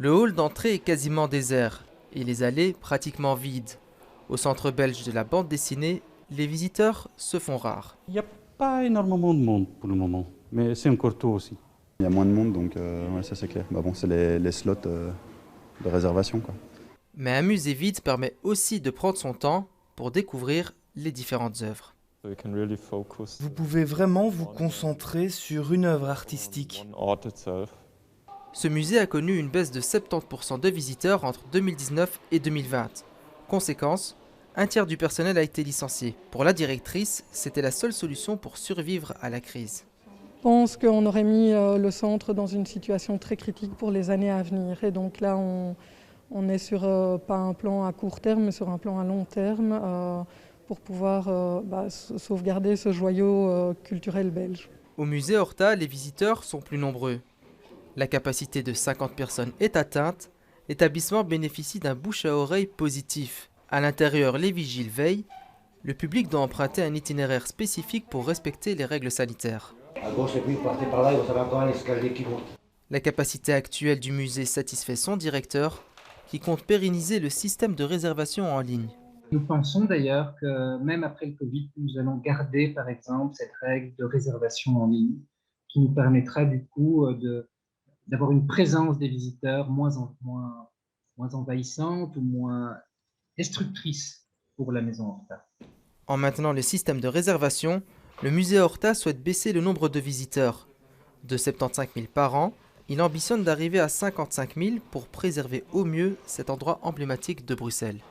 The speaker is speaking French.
Le hall d'entrée est quasiment désert et les allées pratiquement vides. Au centre belge de la bande dessinée, les visiteurs se font rares. Il n'y a pas énormément de monde pour le moment, mais c'est encore tôt aussi. Il y a moins de monde, donc ouais, ça c'est clair. Bah bon, c'est les slots de réservation, quoi. Mais un musée vide permet aussi de prendre son temps pour découvrir les différentes œuvres. Vous pouvez vraiment vous concentrer sur une œuvre artistique. Ce musée a connu une baisse de 70% de visiteurs entre 2019 et 2020. Conséquence, un tiers du personnel a été licencié. Pour la directrice, c'était la seule solution pour survivre à la crise. Je pense qu'on aurait mis le centre dans une situation très critique pour les années à venir. Et donc là, on est sur pas un plan à court terme, mais sur un plan à long terme pour pouvoir sauvegarder ce joyau culturel belge. Au musée Horta, les visiteurs sont plus nombreux. La capacité de 50 personnes est atteinte. L'établissement bénéficie d'un bouche à oreille positif. À l'intérieur, les vigiles veillent. Le public doit emprunter un itinéraire spécifique pour respecter les règles sanitaires. À gauche et puis partez par là et vous avez encore un escalier qui monte. La capacité actuelle du musée satisfait son directeur, qui compte pérenniser le système de réservation en ligne. Nous pensons d'ailleurs que même après le Covid, nous allons garder par exemple cette règle de réservation en ligne qui nous permettra du coup d'avoir une présence des visiteurs moins envahissante ou moins destructrice pour la maison Horta. En maintenant le système de réservation, le musée Horta souhaite baisser le nombre de visiteurs. De 75 000 par an, il ambitionne d'arriver à 55 000 pour préserver au mieux cet endroit emblématique de Bruxelles.